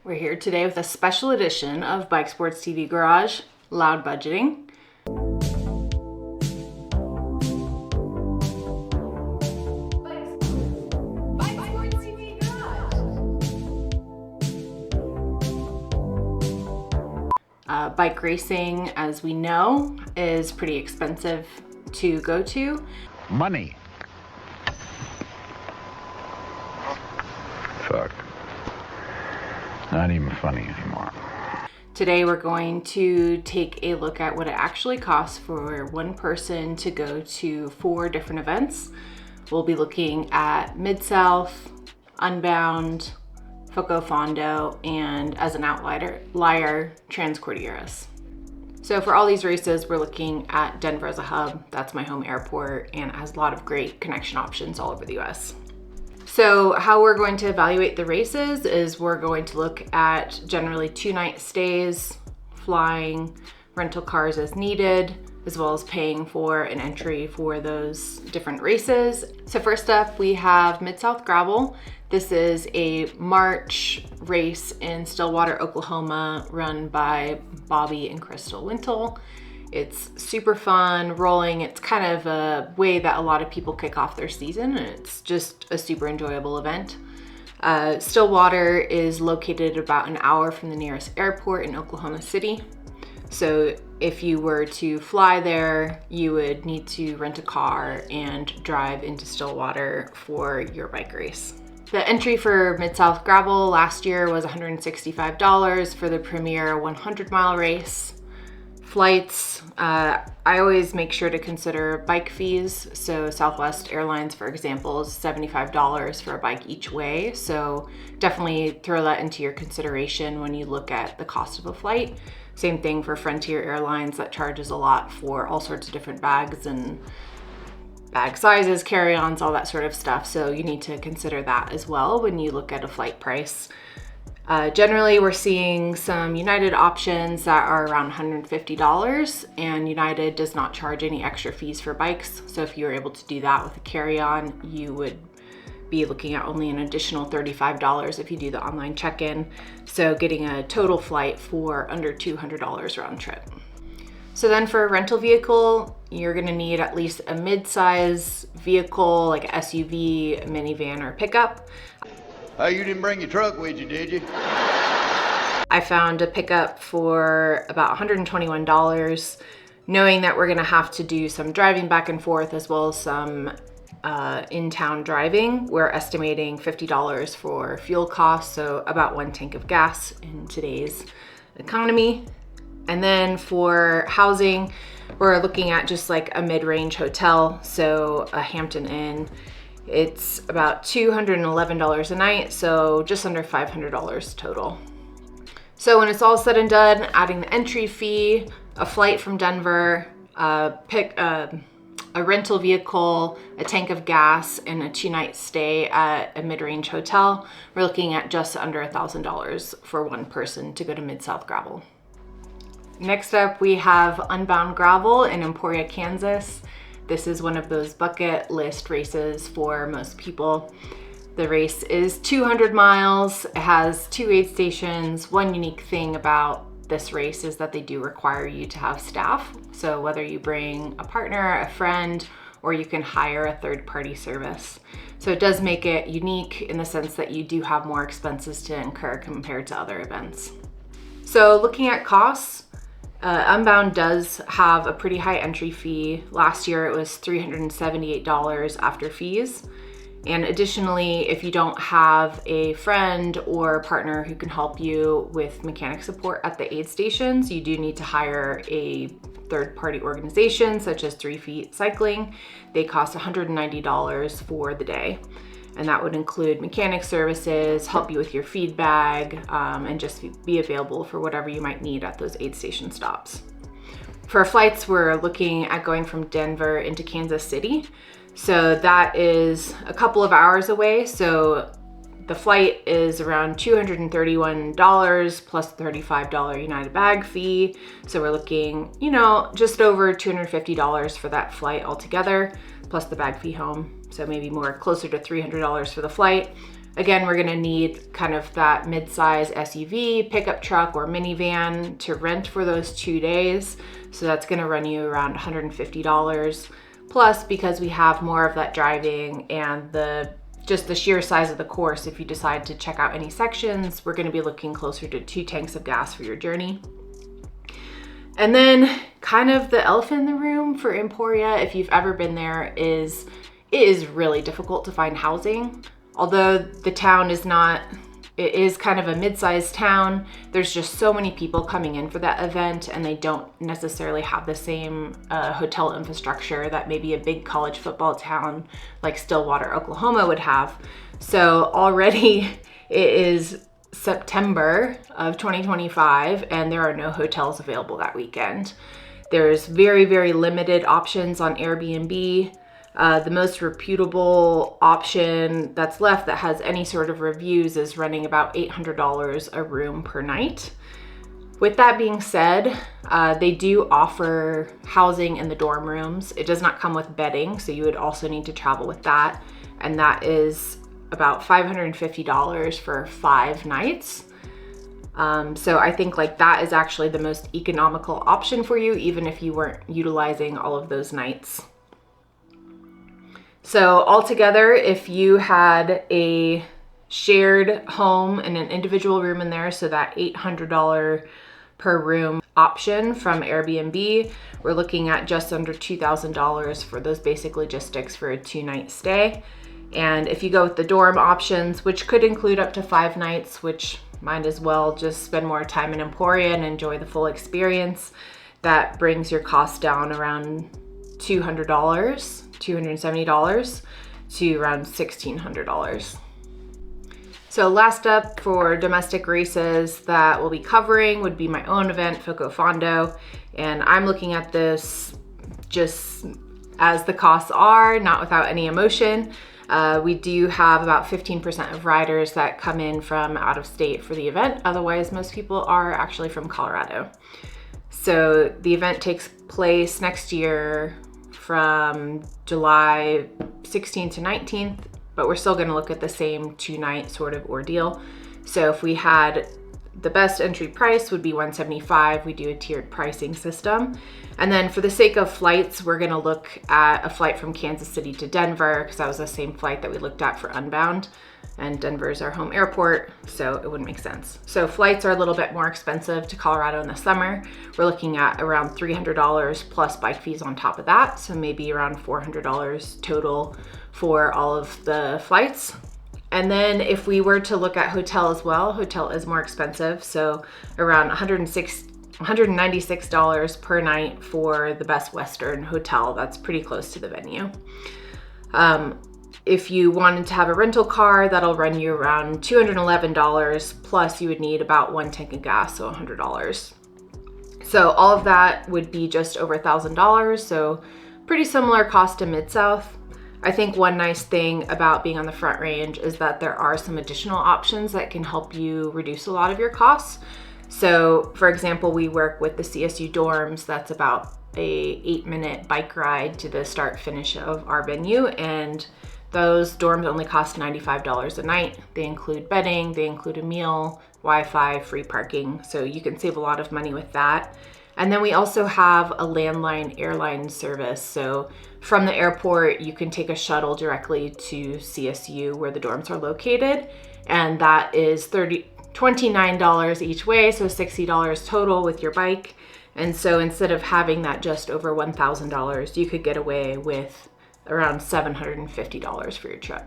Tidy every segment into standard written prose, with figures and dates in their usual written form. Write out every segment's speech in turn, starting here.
We're here today with a special edition of Bike Sports TV Garage, Loud Budgeting. Bike racing, as we know, is pretty expensive to go to. Money. Fuck. Not even funny anymore. Today we're going to take a look at what it actually costs for one person to go to 4 different events. We'll be looking at Mid-South, Unbound, FoCo Fondo, and as an outlier, Transcordilleras. So for all these races, we're looking at Denver as a hub. That's my home airport, and it has a lot of great connection options all over the US. So how we're going to evaluate the races is we're going to look at generally 2-night stays, flying, rental cars as needed, as well as paying for an entry for those different races. So first up, we have Mid-South Gravel. This is a March race in Stillwater, Oklahoma, run by Bobby and Crystal Wintle. It's super fun, rolling. It's kind of a way that a lot of people kick off their season, and it's just a super enjoyable event. Stillwater is located about an hour from the nearest airport in Oklahoma City. So if you were to fly there, you would need to rent a car and drive into Stillwater for your bike race. The entry for Mid-South Gravel last year was $165 for the premier 100-mile race. Flights, I always make sure to consider bike fees. So Southwest Airlines, for example, is $75 for a bike each way. So definitely throw that into your consideration when you look at the cost of a flight. Same thing for Frontier Airlines, that charges a lot for all sorts of different bags and bag sizes, carry-ons, all that sort of stuff. So you need to consider that as well when you look at a flight price. Generally, we're seeing some United options that are around $150, and United does not charge any extra fees for bikes. So if you were able to do that with a carry-on, you would be looking at only an additional $35 if you do the online check-in. So getting a total flight for under $200 round trip. So then for a rental vehicle, you're gonna need at least a mid-size vehicle, like an SUV, a minivan, or a pickup. Oh, you didn't bring your truck with you, did you? I found a pickup for about $121, knowing that we're gonna have to do some driving back and forth as well as some in-town driving. We're estimating $50 for fuel costs, so about 1 tank of gas in today's economy. And then for housing, we're looking at just like a mid-range hotel, so a Hampton Inn. It's about $211 a night, so just under $500 total. So when it's all said and done, adding the entry fee, a flight from Denver, a rental vehicle, a tank of gas, and a 2-night stay at a mid-range hotel, we're looking at just under $1,000 for one person to go to Mid-South Gravel. Next up, we have Unbound Gravel in Emporia, Kansas. This is one of those bucket list races for most people. The race is 200 miles. It has 2 aid stations. One unique thing about this race is that they do require you to have staff. So whether you bring a partner, a friend, or you can hire a third-party service. So it does make it unique in the sense that you do have more expenses to incur compared to other events. So looking at costs, Unbound does have a pretty high entry fee. Last year it was $378 after fees. And additionally, if you don't have a friend or partner who can help you with mechanic support at the aid stations, you do need to hire a third-party organization such as 3 Feet Cycling. They cost $190 for the day. And that would include mechanic services, help you with your feed bag, and just be available for whatever you might need at those aid station stops. For flights, we're looking at going from Denver into Kansas City. So that is a couple of hours away. So the flight is around $231 plus $35 United bag fee. So we're looking, just over $250 for that flight altogether, plus the bag fee home. So maybe more closer to $300 for the flight. Again, we're gonna need kind of that mid-size SUV, pickup truck, or minivan to rent for those 2 days. So that's gonna run you around $150. Plus, because we have more of that driving and just the sheer size of the course, if you decide to check out any sections, we're gonna be looking closer to 2 tanks of gas for your journey. And then kind of the elephant in the room for Emporia, if you've ever been there, it is really difficult to find housing. Although the town it is kind of a mid-sized town, there's just so many people coming in for that event, and they don't necessarily have the same hotel infrastructure that maybe a big college football town like Stillwater, Oklahoma would have. So already it is September of 2025 and there are no hotels available that weekend. There's very, very limited options on Airbnb. The most reputable option that's left that has any sort of reviews is running about $800 a room per night. With that being said, they do offer housing in the dorm rooms. It does not come with bedding, so you would also need to travel with that. And that is about $550 for 5 nights. So I think like that is actually the most economical option for you, even if you weren't utilizing all of those nights. So altogether, if you had a shared home and an individual room in there, so that $800 per room option from Airbnb, we're looking at just under $2,000 for those basic logistics for a 2-night stay. And if you go with the dorm options, which could include up to 5 nights, which might as well just spend more time in Emporia and enjoy the full experience, that brings your cost down around $270 to around $1,600. So last up for domestic races that we'll be covering would be my own event, FoCo Fondo. And I'm looking at this just as the costs are, not without any emotion. We do have about 15% of riders that come in from out of state for the event. Otherwise, most people are actually from Colorado. So the event takes place next year from July 16th to 19th, but we're still gonna look at the same 2-night sort of ordeal. So if we had the best entry price would be $175. We do a tiered pricing system. And then for the sake of flights, we're gonna look at a flight from Kansas City to Denver, because that was the same flight that we looked at for Unbound. And Denver is our home airport, so it wouldn't make sense. So flights are a little bit more expensive to Colorado in the summer. We're looking at around $300 plus bike fees on top of that. So maybe around $400 total for all of the flights. And then if we were to look at hotel as well, hotel is more expensive. So around $196 per night for the Best Western hotel. That's pretty close to the venue. If you wanted to have a rental car, that'll run you around $211, plus you would need about 1 tank of gas, so $100. So all of that would be just over $1,000, so pretty similar cost to Mid-South. I think one nice thing about being on the Front Range is that there are some additional options that can help you reduce a lot of your costs. So for example, we work with the CSU dorms. That's about a 8-minute bike ride to the start finish of our venue, and those dorms only cost $95 a night. They include bedding, they include a meal, Wi-Fi, free parking, so you can save a lot of money with that. And then we also have a landline airline service. So from the airport, you can take a shuttle directly to CSU where the dorms are located, and that is $29 each way, so $60 total with your bike. And so instead of having that just over $1,000, you could get away with around $750 for your trip.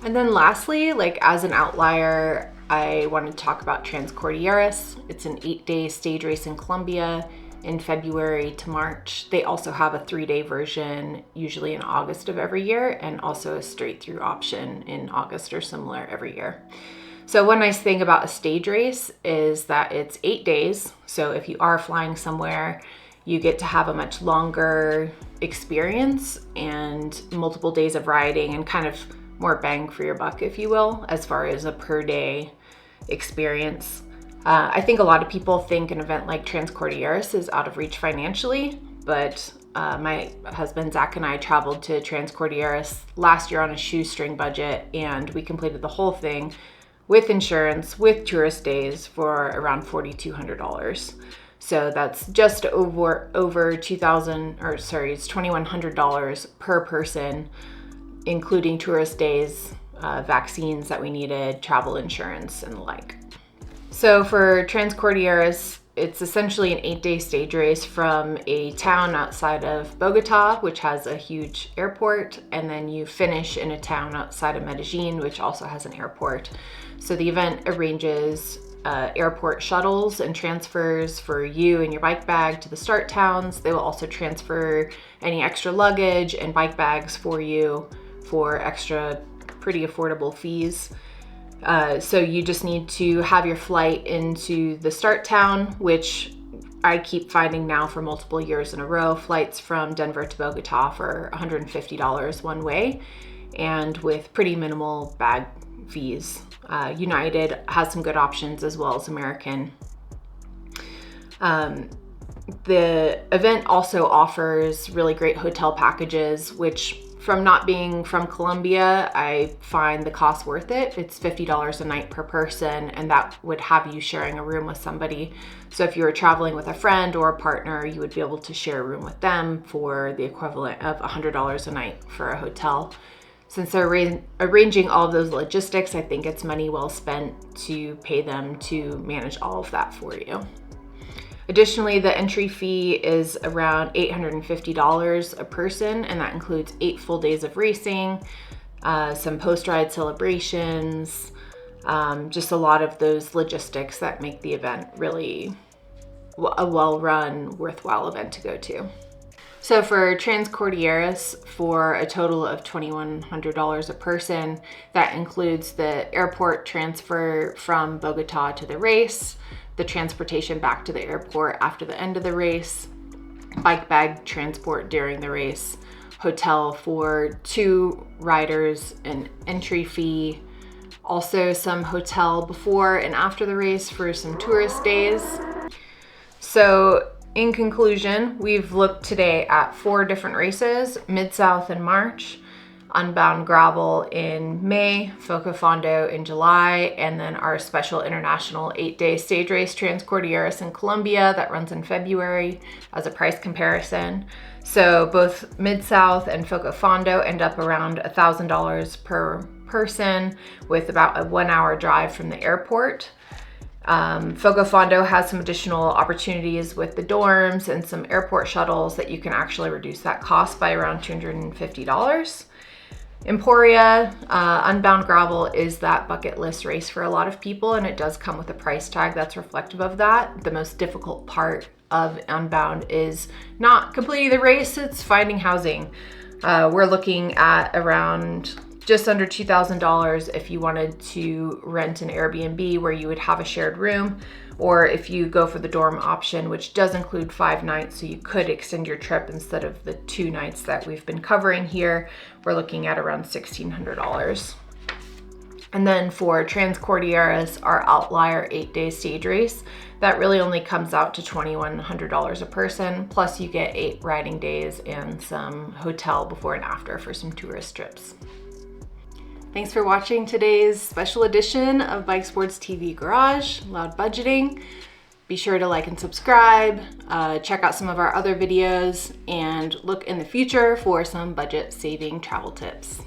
And then lastly, like as an outlier, I wanted to talk about Transcordilleras. It's an 8-day stage race in Colombia in February to March. They also have a 3-day version, usually in August of every year, and also a straight through option in August or similar every year. So one nice thing about a stage race is that it's 8 days. So if you are flying somewhere, you get to have a much longer experience and multiple days of riding and kind of more bang for your buck, if you will, as far as a per day experience. I think a lot of people think an event like Transcordilleras is out of reach financially, but My husband Zach and I traveled to Transcordilleras last year on a shoestring budget, and we completed the whole thing with insurance, with tourist days, for around $4,200. So that's just over $2,000, or sorry, it's $2,100 per person, including tourist days, vaccines that we needed, travel insurance, and the like. So for Transcordilleras, it's essentially an 8-day stage race from a town outside of Bogota, which has a huge airport, and then you finish in a town outside of Medellin, which also has an airport. So the event arranges airport shuttles and transfers for you and your bike bag to the start towns. They will also transfer any extra luggage and bike bags for you for extra, pretty affordable fees. So you just need to have your flight into the start town, which I keep finding now for multiple years in a row, flights from Denver to Bogota for $150 one way, and with pretty minimal bag fees. United has some good options, as well as American. The event also offers really great hotel packages, which, from not being from Colombia, I find the cost worth it. It's $50 a night per person, and that would have you sharing a room with somebody. So if you were traveling with a friend or a partner, you would be able to share a room with them for the equivalent of $100 a night for a hotel. Since they're arranging all of those logistics, I think it's money well spent to pay them to manage all of that for you. Additionally, the entry fee is around $850 a person, and that includes 8 full days of racing, some post-ride celebrations, just a lot of those logistics that make the event really a well-run, worthwhile event to go to. So for Transcordilleras, for a total of $2,100 a person, that includes the airport transfer from Bogota to the race, the transportation back to the airport after the end of the race, bike bag transport during the race, hotel for 2 riders, an entry fee, also some hotel before and after the race for some tourist days. So in conclusion, we've looked today at 4 different races: Mid-South in March, Unbound Gravel in May, FoCo Fondo in July, and then our special international 8-day stage race, Transcordilleras in Colombia, that runs in February, as a price comparison. So both Mid-South and FoCo Fondo end up around $1,000 per person, with about a 1-hour drive from the airport. FoCo Fondo has some additional opportunities with the dorms and some airport shuttles that you can actually reduce that cost by around $250. Emporia, Unbound Gravel, is that bucket list race for a lot of people, and it does come with a price tag that's reflective of that. The most difficult part of Unbound is not completing the race, it's finding housing. We're looking at around just under $2,000 if you wanted to rent an Airbnb where you would have a shared room, or if you go for the dorm option, which does include 5 nights, so you could extend your trip instead of the 2 nights that we've been covering here. We're looking at around $1,600. And then for Transcordilleras, our outlier 8-day stage race, that really only comes out to $2,100 a person, plus you get 8 riding days and some hotel before and after for some tourist trips. Thanks for watching today's special edition of Bike Sports TV Garage, Loud Budgeting. Be sure to like and subscribe, check out some of our other videos, and look in the future for some budget saving travel tips.